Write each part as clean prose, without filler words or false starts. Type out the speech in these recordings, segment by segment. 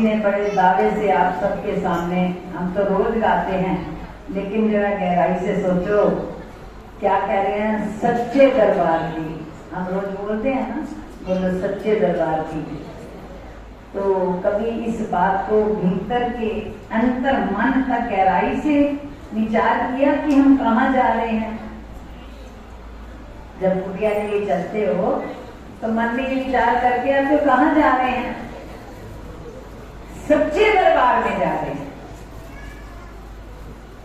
ने बड़े दावे से आप सबके सामने, हम तो रोज गाते हैं लेकिन जरा गहराई से सोचो क्या कह रहे हैं, सच्चे दरबार की। हम रोज बोलते हैं ना, बोलो सच्चे दरबार की। तो कभी इस बात को भीतर के अंतर मन का गहराई से विचार किया कि हम कहाँ जा रहे हैं? जब कुटिया के लिए चलते हो तो मन में ये विचार करके आप तो कहाँ जा रहे हैं? सच्चे दरबार में जा रहे हैं।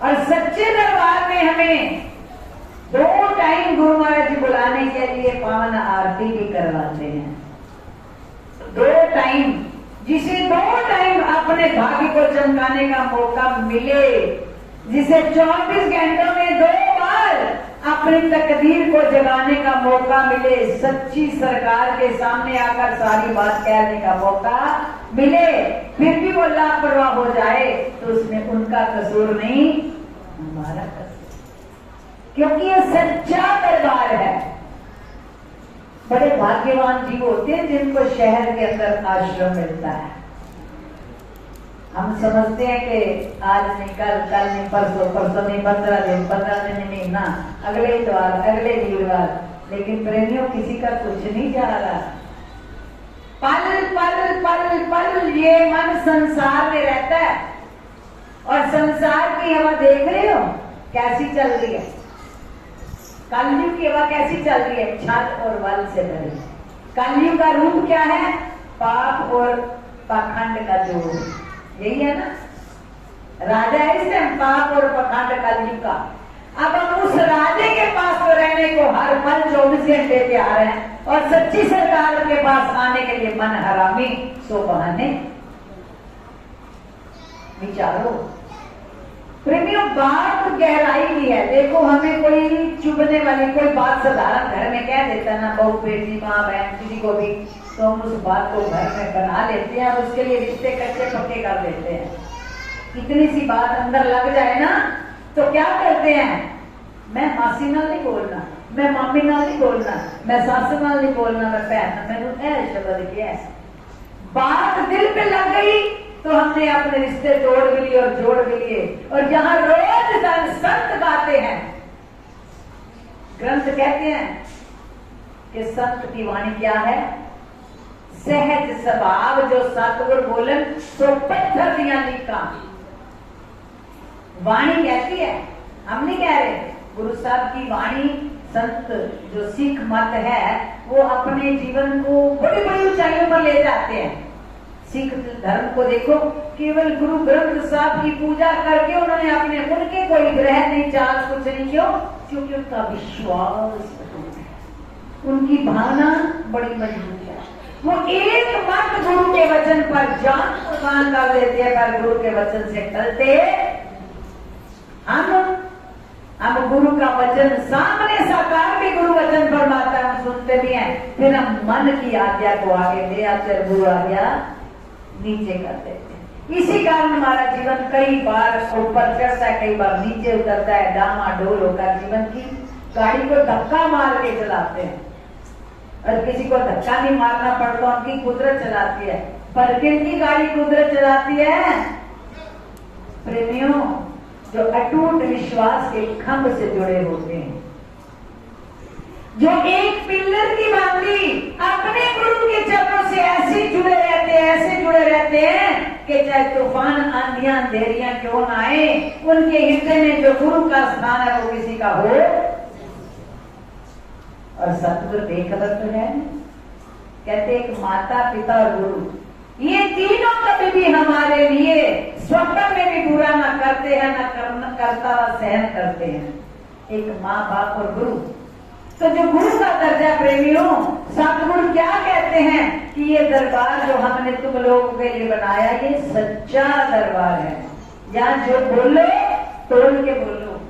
और सच्चे दरबार में हमें 2 टाइम गुरु महाराज जी बुलाने के लिए पावन आरती भी करवाते हैं। 2 टाइम, जिसे 2 टाइम अपने भाग्य को चमकाने का मौका मिले, जिसे 24 घंटों में 2 बार अपनी तकदीर को जगाने का मौका मिले, सच्ची सरकार के सामने आकर सारी बात कहने का मौका मिले, फिर भी वो लापरवाह हो जाए तो उसमें उनका कसूर नहीं, हमारा कसूर। क्योंकि ये सच्चा दरबार है। बड़े भाग्यवान जीव होते हैं जिनको शहर के अंदर आश्रम मिलता है। हम समझते हैं कि आज नहीं कल, कल नहीं परसों, परसों नहीं 15 दिन, 15 दिन नहीं महीना, अगले इतवार, अगले वीरवार। लेकिन प्रेमियों किसी का कुछ नहीं जा रहा। पल पल पल पल ये मन संसार में रहता है। और संसार की हवा देख रहे हो कैसी चल रही है? कलयुग की हवा कैसी चल रही है? छत और बल से भरी। कलयुग का रूप क्या है? पाप और पाखंड का जोड़। यही है ना, राजा है इस टाइम पाप और पाखंड कलयुग का। अब हम उस राजे के पास तो रहने को हर पल 24 घंटे तैयार हैं, और सच्ची सरकार के पास आने के लिए मन हरामी सो बहाने। विचारो प्रेमियों, बात गहराई भी है। देखो, हमें कोई चुभने वाली कोई बात साधारण घर में कह देता है ना, बहू बेटी माँ बहन किसी को भी, तो हम उस बात को घर में बना लेते हैं और उसके लिए रिश्ते कच्चे पक्के कर देते हैं। इतनी सी बात अंदर लग जाए ना तो क्या करते हैं, मैं मासी नाल नहीं बोलना, मैं मामी नाल नहीं बोलना, मैं सासू नाल नहीं बोलना, मैं बहन मैंने शब्द किया। बात दिल पे लग गई तो हमने अपने रिश्ते तोड़ भी लिए और जोड़ भी लिए। और जहां रोज संत गाते हैं, ग्रंथ कहते हैं कि संत की वाणी क्या है? सहज स्वभाव जो सतगुर बोलन तो पत्थर दिया लीका। वाणी कहती है, हम नहीं कह रहे। गुरु साहब की वाणी, संत जो सिख मत है, वो अपने जीवन को बड़ी बड़ी ऊंचाइयों पर ले जाते हैं। सिख धर्म को देखो, केवल गुरु ग्रंथ साहब की पूजा करके उन्होंने अपने, उनके कोई ग्रह नहीं, चाल कुछ नहीं। क्यों? क्योंकि उनका विश्वास, उनकी भावना बड़ी मजबूत है। वो एक मत गुरु के वचन पर जान कुर्बान कर देते हैं, पर गुरु के वचन से टलते हम गुरु का वचन सामने साकार भी गुरु वचन फरमाता है, हम सुनते भी हैं, फिर हम मन की आज्ञा को आगे ले आते, गुरु आज्ञा नीचे कर देते हैं। इसी कारण हमारा जीवन कई बार ऊपर चढ़ता है, कई बार नीचे उतरता है, डामाडोल होकर जीवन की गाड़ी को धक्का मार के चलाते हैं। और किसी को धक्का नहीं मारना पड़ता, उनकी कुदरत चलाती है। पर किनकी गाड़ी कुदरत चलाती है? प्रेमियों, जो अटूट विश्वास के खंभ से जुड़े होते हैं, जो एक पिल्लर की भांति अपने गुरु के चरणों से ऐसे जुड़े रहते हैं, ऐसे जुड़े रहते हैं कि चाहे तूफान आंधियां अंधेरियां क्यों ना आए, उनके हृदय में जो गुरु का स्थान है वो किसी का हो। और सतगुरु बेखबर तो है। कहते एक माता पिता और गुरु, ये तीनों कभी भी हमारे लिए स्वप्न में भी बुरा ना करते हैं, ना करता सहन करते हैं। एक माँ बाप और गुरु। तो जो गुरु का दर्जा प्रेमियों, सतगुरु क्या कहते हैं कि ये दरबार जो हमने तुम लोगों के लिए बनाया, ये सच्चा दरबार है। यहाँ जो बोलो तोड़ के बोलो,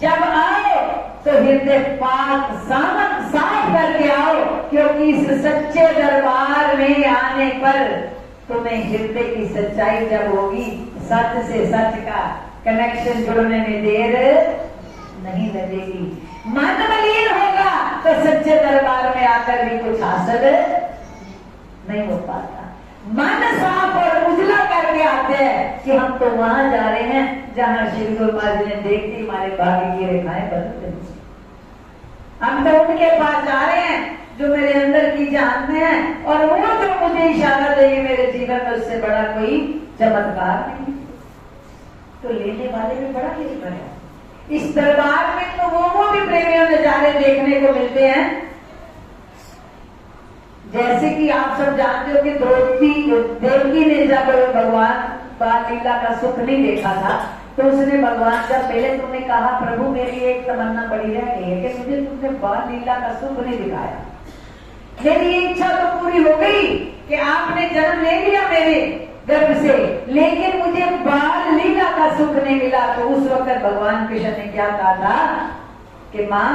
जब आओ तो हृदय पाक साफ करके आओ, क्योंकि इस सच्चे दरबार में आने पर तुम्हें हृदय की सच्चाई जब होगी, सच से सच का कनेक्शन जुड़ने में देर नहीं लगेगी। मन मलिन होगा तो सच्चे दरबार में आकर भी कुछ हासिल नहीं हो पाता। मन बात है कि हम तो वहां जा रहे हैं जहां श्री गुरु महाराज ने देखती हमारे भाग्य की रेखाएं बदल गई। हम तो उनके पास जा रहे हैं जो मेरे अंदर की जानते हैं, और वो जो मुझे इशारा देंगे मेरे जीवन में, उससे बड़ा कोई चमत्कार नहीं। तो लेने वाले में बड़ा निर्भर है। इस दरबार में तो वो भी प्रेमियों नजारे देखने को मिलते हैं। जैसे कि आप सब जानते हो कि देवकी ने जब भगवान बाल लीला का सुख नहीं देखा था, तो उसने भगवान का पहले तुमने कहा प्रभु मेरी एक तमन्ना बड़ी रह गई है कि मुझे तुमने बाल लीला का सुख नहीं दिखाया। मेरी इच्छा तो पूरी हो गई कि आपने जन्म ले लिया मेरे गर्भ से, लेकिन मुझे बाल लीला का सुख नहीं मिला। तो उस वक्त भगवान कृष्ण ने क्या कहा था कि माँ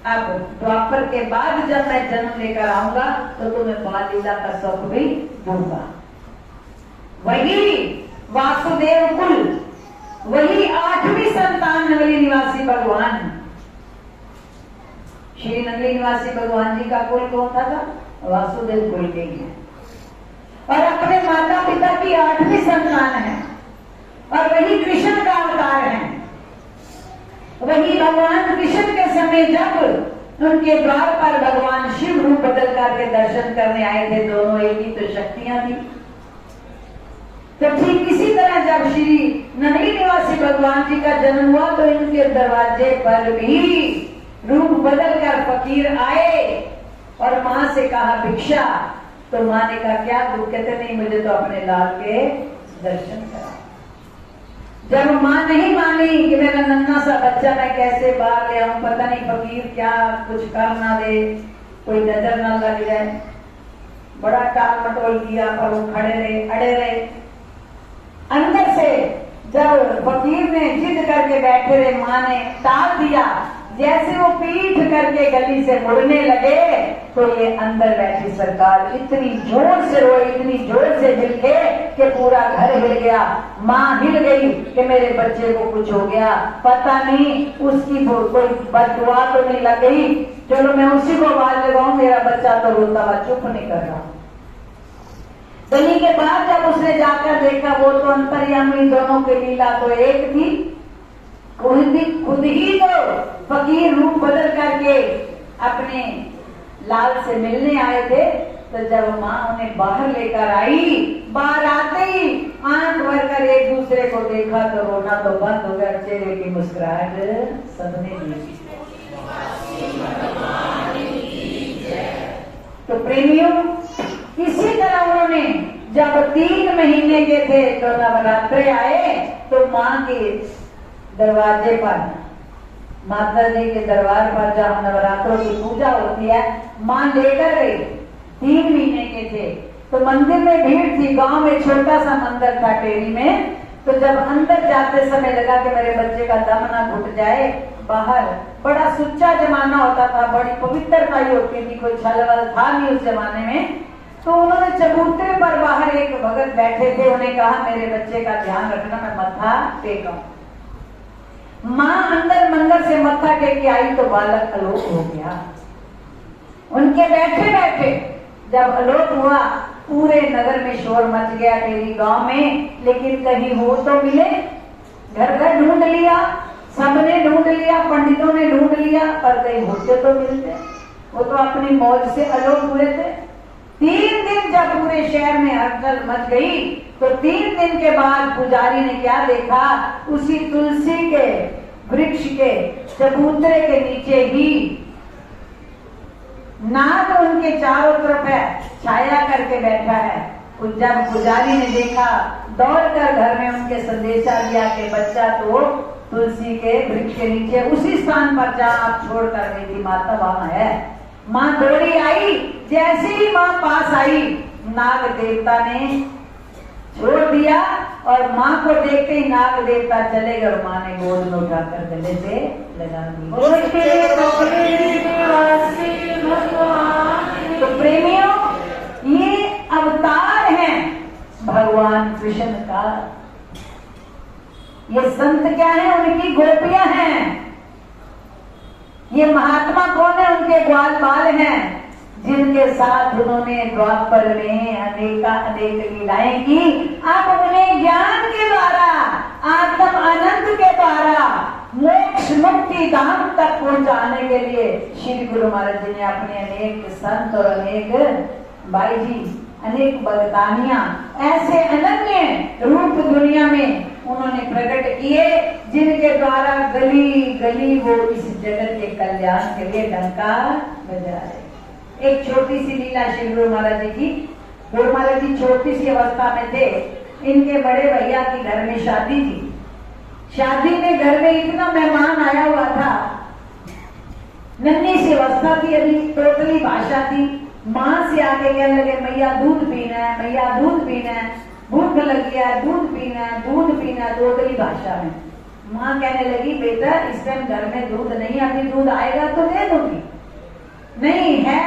अब द्वापर के बाद जब मैं जन्म लेकर आऊंगा तो तुम्हें बाल लीला का सुख भी दूंगा। वही वासुदेव कुल, वही 8वीं संतान नगरी निवासी भगवान श्री नगरी निवासी भगवान जी का कुल कौन था? वासुदेव कुल के हैं, और अपने माता पिता की 8वीं संतान है, और वही कृष्ण का अवतार है। वही भगवान कृष्ण के समय जब उनके द्वार पर भगवान शिव रूप बदल करके दर्शन करने आए थे, दोनों एक ही तो शक्तियां थी। तो ठीक इसी तरह जब श्री नगरी निवासी भगवान जी का जन्म हुआ तो इनके दरवाजे पर भी रूप बदल कर फकीर आए और माँ से कहा भिक्षा। तो माँ ने कहा क्या दुख? कहते नहीं, मुझे तो अपने लाल के दर्शन करा। जब माँ नहीं मानी कि मेरा नन्हा सा बच्चा मैं कैसे बाहर ले आऊं, पता नहीं फकीर क्या कुछ कर ना दे, कोई नजर ना लग जाए, बड़ा टाल मटोल किया, पर वो खड़े रहे, अड़े रहे। अंदर से जब फकीर ने जिद करके बैठे रहे, माँ ने टाल दिया। जैसे वो पीठ करके गली से मुड़ने लगे तो ये अंदर बैठी सरकार इतनी जोर से रोई, इतनी जोर से हिलके कि पूरा घर हिल गया। माँ हिल गई कि मेरे बच्चे को कुछ हो गया, पता नहीं उसकी कोई बददुआ तो नहीं लग गई। चलो मैं उसी को आवाज लगाऊं, मेरा बच्चा तो रोता हुआ चुप नहीं कर रहा। गली के बाद जब उसने जाकर देखा, वो तो अंतर्यामी, दोनों की लीला तो एक थी। खुद ही तो फकीर रूप बदल करके अपने लाल से मिलने आए थे। तो जब माँ उन्हें बाहर लेकर आई, बाहर आते ही आंख भर कर एक दूसरे को देखा तो रोना तो बंद हो गया, चेहरे की मुस्कुराहट सबने दी। तो प्रेमियों, इसी तरह उन्होंने जब 3 महीने के थे तो नवरात्रे आए तो माँ के दरवाजे पर, माता जी के दरबार पर जहाँ नवरात्रों की पूजा होती है, माँ लेकर गई। 3 महीने के थे तो मंदिर में भीड़ थी। गांव में छोटा सा मंदिर था टेरी में। तो जब अंदर जाते समय लगा कि मेरे बच्चे का दम ना घुट जाए, बाहर बड़ा सुच्चा जमाना होता था, बड़ी पवित्रता ही होती थी, कोई छल वल था नहीं उस जमाने में। तो उन्होंने चबूतरे पर बाहर एक भगत बैठे थे, उन्हें कहा मेरे बच्चे का ध्यान रखना, मैं मत्था टेका। माँ अंदर मंदिर से मत्था टेक के आई तो बालक आलोक हो गया। उनके बैठे बैठे जब आलोक हुआ, पूरे नगर में शोर मच गया, टेरी गांव में, लेकिन कहीं हो तो मिले। घर घर ढूंढ लिया, सबने ढूंढ लिया, पंडितों ने ढूंढ लिया, पर कहीं होते तो मिलते। वो तो अपनी मौज से आलोक हुए थे। 3 दिन जब पूरे शहर में हलचल मच गई तो 3 दिन के बाद पुजारी ने क्या देखा, उसी तुलसी के वृक्ष के चबूतरे के नीचे ही नाग उनके चारों तरफ है, छाया करके बैठा है। जब पुजारी ने देखा, दौड़कर घर में उनके संदेशा दिया कि बच्चा तो तुलसी के वृक्ष के नीचे उसी स्थान पर जहाँ आप छोड़ कर गई थी माता, वहां है। माँ दौड़ी आई, जैसे ही माँ पास आई, नाग देवता ने छोड़ दिया और माँ को देखते ही नाग देवता चले गए। माँ ने गोद में उठाकर गले से लगा दी। तो प्रेमियों, ये अवतार है भगवान कृष्ण का। ये संत क्या है? उनकी गोपियां हैं। ये महात्मा कौन है? उनके ग्वाल बाल हैं। जिनके साथ उन्होंने द्वापर में अनेका अनेक लीलाएं की, अब उन्हें ज्ञान के द्वारा, आत्म आनंद के द्वारा मोक्ष मुक्ति धाम तक पहुंचाने के लिए श्री गुरु महाराज जी ने अपने अनेक संत और अनेक भाई जी, अनेक भगतानियां ऐसे अनन्य रूप दुनिया में उन्होंने प्रकट किए, जिनके द्वारा गली गली वो इस जगत के कल्याण के लिए डंका बजा रहे। एक छोटी सी लीला श्री गुरु महाराज जी की। गुरु महाराज जी छोटी सी अवस्था में थे, इनके बड़े भैया की घर में शादी थी। शादी में घर में इतना मेहमान आया हुआ था, नन्ही सी अवस्था थी, अभी टोटली भाषा थी। माँ से आके कहने लगे, मैया दूध पीना है, मैया दूध पीना है, भूख लगी है, दूध पीना है, दूध पीना है, टोटली भाषा में। माँ कहने लगी, बेटा इस टाइम घर में दूध नहीं, अभी दूध आएगा तो दे दूंगी। नहीं है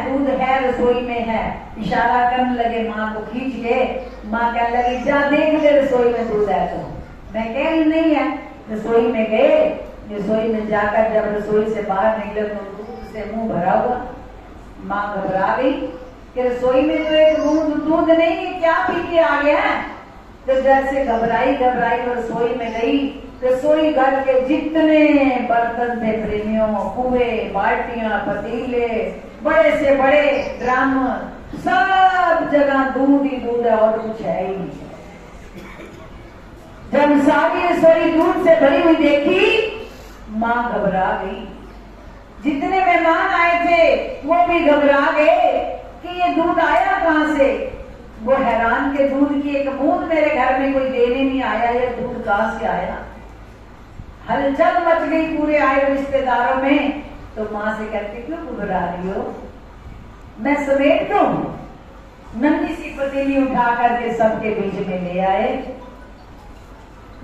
दूध है, रसोई में है। इशारा करने लगे माँ को खींच के। माँ कहने लगी, जा देख ले रसोई में दूध है तो। मैं कह रही नहीं है। रसोई में गए, रसोई में जाकर जब रसोई से बाहर निकले तो दूध से मुंह भरा हुआ। माँ घबरा गई कि रसोई में तो एक बूंद दूध नहीं, क्या पी के आ गया है। तो जैसे घबराई और रसोई में गई, रसोई घर के जितने बर्तन थे प्रेमियों, कुएं, बाल्टियां, पतीले, बड़े से बड़े ड्रम, सब जगह दूध ही दूध है और कुछ है ही नहीं। जब सारी रसोई दूध से भरी हुई देखी, माँ घबरा गई। जितने मेहमान आए थे वो भी घबरा गए कि ये दूध आया कहां से। वो हैरान के दूध की एक बूंद मेरे घर में कोई देने नहीं आया, ये दूध कहां से आया। हलचल मच गई पूरे आए रिश्तेदारों में। तो माँ से कहती, क्यों घबरा रही हो, मैं समेट दूं। नन्ही सी पतीली उठा करके सबके बीच में ले आए।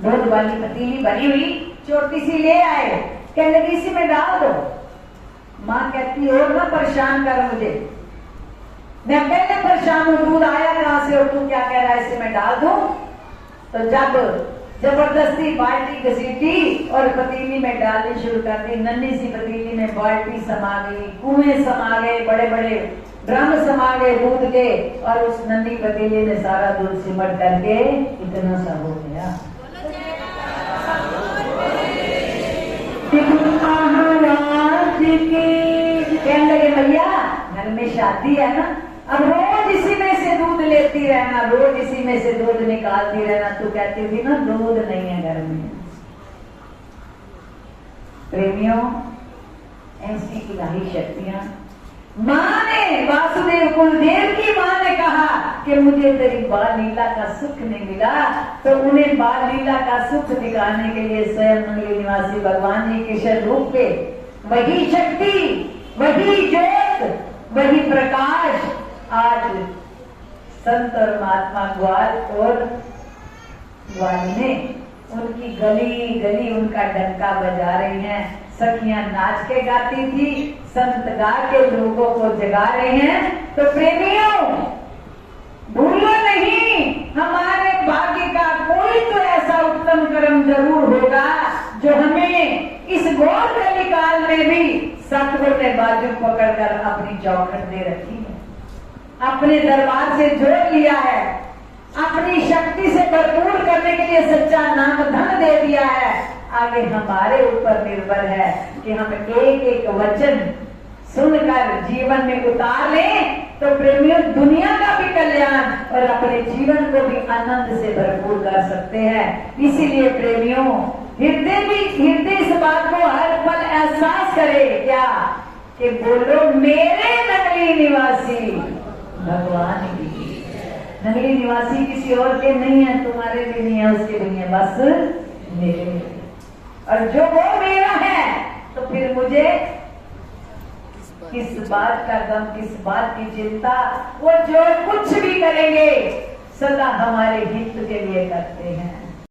दूध वाली पतीली भरी हुई छोटी सी ले आए, कहने लगी इसी में डाल दो। माँ कहती, और ना परेशान कर मुझे, मैं पहले परेशान हूं, दूध आया कहां से और तू क्या कह रहा है इसे मैं डाल दूं। तो जब जबरदस्ती बाल्टी घसीटी और पतीली में डालनी शुरू कर दी, नन्ही सी पतीली में बाल्टी समा गई, कुएं समा गए, बड़े बड़े ड्रम समा गए दूध के, और उस नन्ही पतीली में सारा दूध सिमट करके इतना सा हो गया। कहने लगे, भैया घर में शादी है ना, अब रोज इसी में से दूध लेती रहना, रोज इसी में से दूध निकालती रहना। तू कहती थी ना दूध नहीं है घर में। प्रेमियों, ऐसी इलाही शक्तियां। माँ ने, वासुदेव कुलदेव की माँ ने कहा कि मुझे तेरी बाल लीला का सुख नहीं मिला, तो उन्हें बाल लीला का सुख दिखाने के लिए स्वयं नंगली निवासी भगवान जी के कृष्ण रूप पे वही शक्ति, वही ज्योत, वही प्रकाश आज संत और महात्मा ग्वाल और ग्वाली में उनकी गली गली उनका डंका बजा रही हैं। सखियां नाच के गाती थी, संत गा के लोगों को जगा रहे हैं। तो प्रेमियों, भूलो नहीं, हमारे भाग्य का कोई तो ऐसा उत्तम कर्म जरूर होगा जो हमें इस घोर कलिकाल में भी सतगुरु ने बाजू पकड़कर अपनी चौखट दे रखी है, अपने दरबार से जोड़ लिया है, अपनी शक्ति से भरपूर करने के लिए सच्चा नाम धन दे दिया है। आगे हमारे ऊपर निर्भर है कि हम एक एक वचन सुनकर जीवन में उतार लें, तो प्रेमियों दुनिया का भी कल्याण और अपने जीवन को भी आनंद से भरपूर कर सकते हैं। इसीलिए प्रेमियों, हृदय इस बात को हर पल एहसास करे, क्या कि बोलो मेरे नगली निवासी भगवान की। नगली निवासी किसी और के नहीं है, तुम्हारे भी नहीं है, उसके भी नहीं है, बस मेरे। और जो वो मेरा है तो फिर मुझे किस बात का गम, किस बात की चिंता। वो जो कुछ भी करेंगे सदा हमारे हित के लिए करते हैं।